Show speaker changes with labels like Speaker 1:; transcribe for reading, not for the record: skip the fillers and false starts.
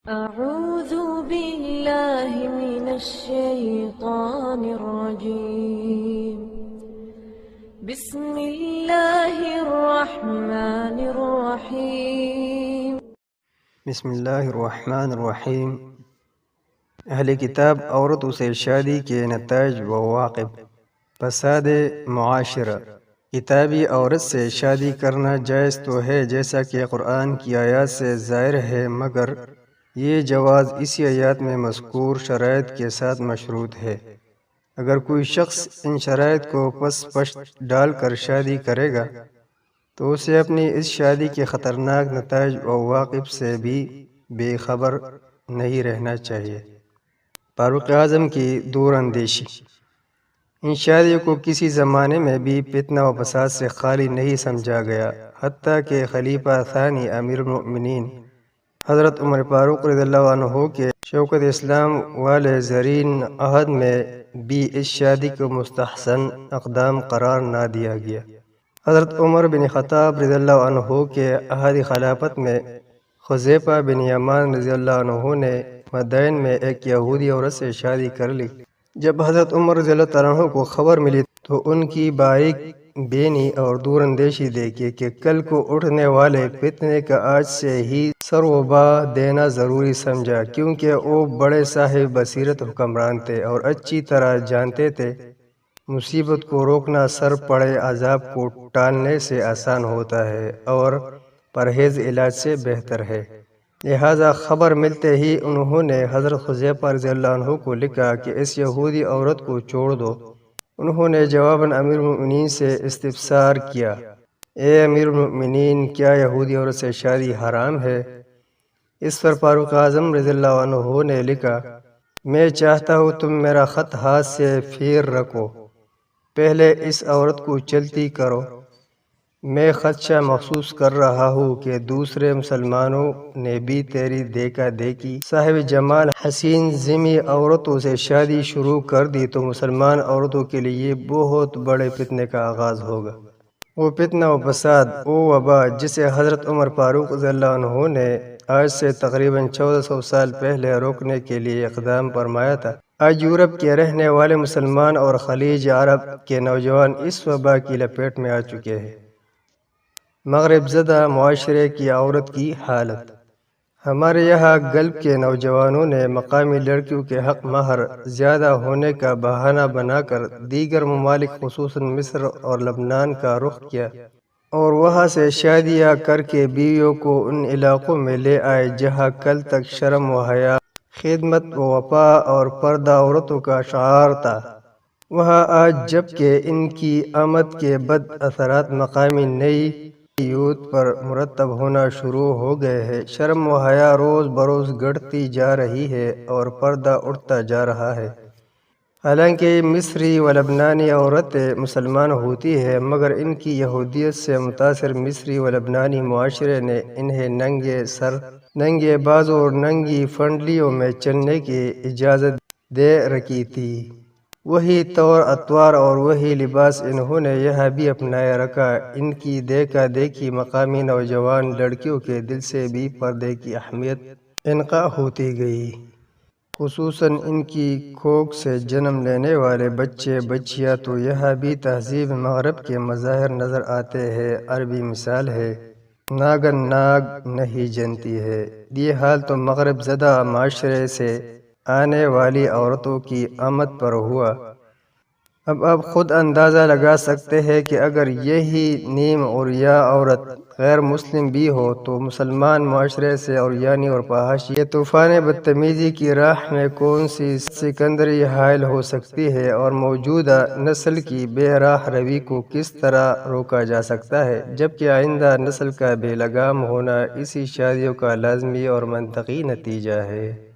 Speaker 1: أعوذ بالله من الشيطان الرجيم. بسم الله الرحمن الرحيم.
Speaker 2: بسم اللہ الرحمن الرحیم۔ اہل کتاب عورتوں سے شادی کے نتائج و عواقب۔ فساد معاشرہ۔ کتابی عورت سے شادی کرنا جائز تو ہے جیسا کہ قرآن کی آیات سے ظاہر ہے، مگر یہ جواز اسی آیات میں مذکور شرائط کے ساتھ مشروط ہے۔ اگر کوئی شخص ان شرائط کو پس پشت ڈال کر شادی کرے گا تو اسے اپنی اس شادی کے خطرناک نتائج و عواقب سے بھی بے خبر نہیں رہنا چاہیے۔ فاروق اعظم کی دور اندیشی۔ ان شادیوں کو کسی زمانے میں بھی فتنہ و فساد سے خالی نہیں سمجھا گیا، حتیٰ کہ خلیفہ ثانی امیر المؤمنین حضرت عمر فاروق رضی اللہ عنہ کے شوکت اسلام والے زرین عہد میں بھی اس شادی کو مستحسن اقدام قرار نہ دیا گیا۔ حضرت عمر بن خطاب رضی اللہ عنہ کے عہد خلافت میں حذیفہ بن یمان رضی اللہ عنہ نے مدائن میں ایک یہودی عورت سے شادی کر لی۔ جب حضرت عمر رضی اللہ عنہ کو خبر ملی تو ان کی باریک بینی اور دور اندیشی دیکھی کہ کل کو اٹھنے والے فتنے کا آج سے ہی سروبا دینا ضروری سمجھا، کیونکہ وہ بڑے صاحب بصیرت حکمران تھے اور اچھی طرح جانتے تھے مصیبت کو روکنا سر پڑے عذاب کو ٹالنے سے آسان ہوتا ہے اور پرہیز علاج سے بہتر ہے۔ لہذا خبر ملتے ہی انہوں نے حضرت حذیفہ رضی اللہ عنہ کو لکھا کہ اس یہودی عورت کو چھوڑ دو۔ انہوں نے جواباً امیر المؤمنین سے استفسار کیا، اے امیر المؤمنین، کیا یہودی عورت سے شادی حرام ہے؟ اس پر فاروق اعظم رضی اللہ عنہ نے لکھا، میں چاہتا ہوں تم میرا خط ہاتھ سے پھیر رکھو، پہلے اس عورت کو چلتی کرو۔ میں خدشہ محسوس کر رہا ہوں کہ دوسرے مسلمانوں نے بھی تیری دیکھا دیکھی صاحب جمال حسین ضمی عورتوں سے شادی شروع کر دی تو مسلمان عورتوں کے لیے بہت بڑے فتنے کا آغاز ہوگا۔ وہ فتنہ و فساد، وہ وبا جسے حضرت عمر فاروق رضی اللہ عنہ نے آج سے تقریباً 1400 سال پہلے روکنے کے لیے اقدام فرمایا تھا، آج یورپ کے رہنے والے مسلمان اور خلیج عرب کے نوجوان اس وبا کی لپیٹ میں آ چکے ہیں۔ مغرب زدہ معاشرے کی عورت کی حالت۔ ہمارے یہاں گلف کے نوجوانوں نے مقامی لڑکیوں کے حق مہر زیادہ ہونے کا بہانہ بنا کر دیگر ممالک خصوصاً مصر اور لبنان کا رخ کیا اور وہاں سے شادیاں کر کے بیویوں کو ان علاقوں میں لے آئے جہاں کل تک شرم و حیا، خدمت و وفا اور پردہ عورتوں کا شعار تھا، وہاں آج جب کہ ان کی آمد کے بعد اثرات مقامی نئی یوتھ پر مرتب ہونا شروع ہو گئے ہیں، شرم و حیا روز بروز گھٹتی جا رہی ہے اور پردہ اٹھتا جا رہا ہے۔ حالانکہ مصری و لبنانی عورتیں مسلمان ہوتی ہیں، مگر ان کی یہودیت سے متاثر مصری و لبنانی معاشرے نے انہیں ننگے سر، ننگے بازو اور ننگی فنڈلیوں میں چلنے کی اجازت دے رکھی تھی۔ وہی طور اطوار اور وہی لباس انہوں نے یہاں بھی اپنائے رکھا۔ ان کی دیکھا دیکھی مقامی نوجوان لڑکیوں کے دل سے بھی پردے کی اہمیت انقاع ہوتی گئی، خصوصاً ان کی کوکھ سے جنم لینے والے بچے بچیاں تو یہاں بھی تہذیب مغرب کے مظاہر نظر آتے ہیں۔ عربی مثال ہے، ناگن ناگ نہیں جنتی ہے۔ یہ حال تو مغرب زدہ معاشرے سے آنے والی عورتوں کی آمد پر ہوا۔ اب آپ خود اندازہ لگا سکتے ہیں کہ اگر یہی نیم عریاں عورت غیر مسلم بھی ہو تو مسلمان معاشرے سے عریانی اور فحاشی کے طوفان بدتمیزی کی راہ میں کون سی سکندری حائل ہو سکتی ہے اور موجودہ نسل کی بے راہ روی کو کس طرح روکا جا سکتا ہے، جبکہ آئندہ نسل کا بے لگام ہونا اسی شادیوں کا لازمی اور منطقی نتیجہ ہے۔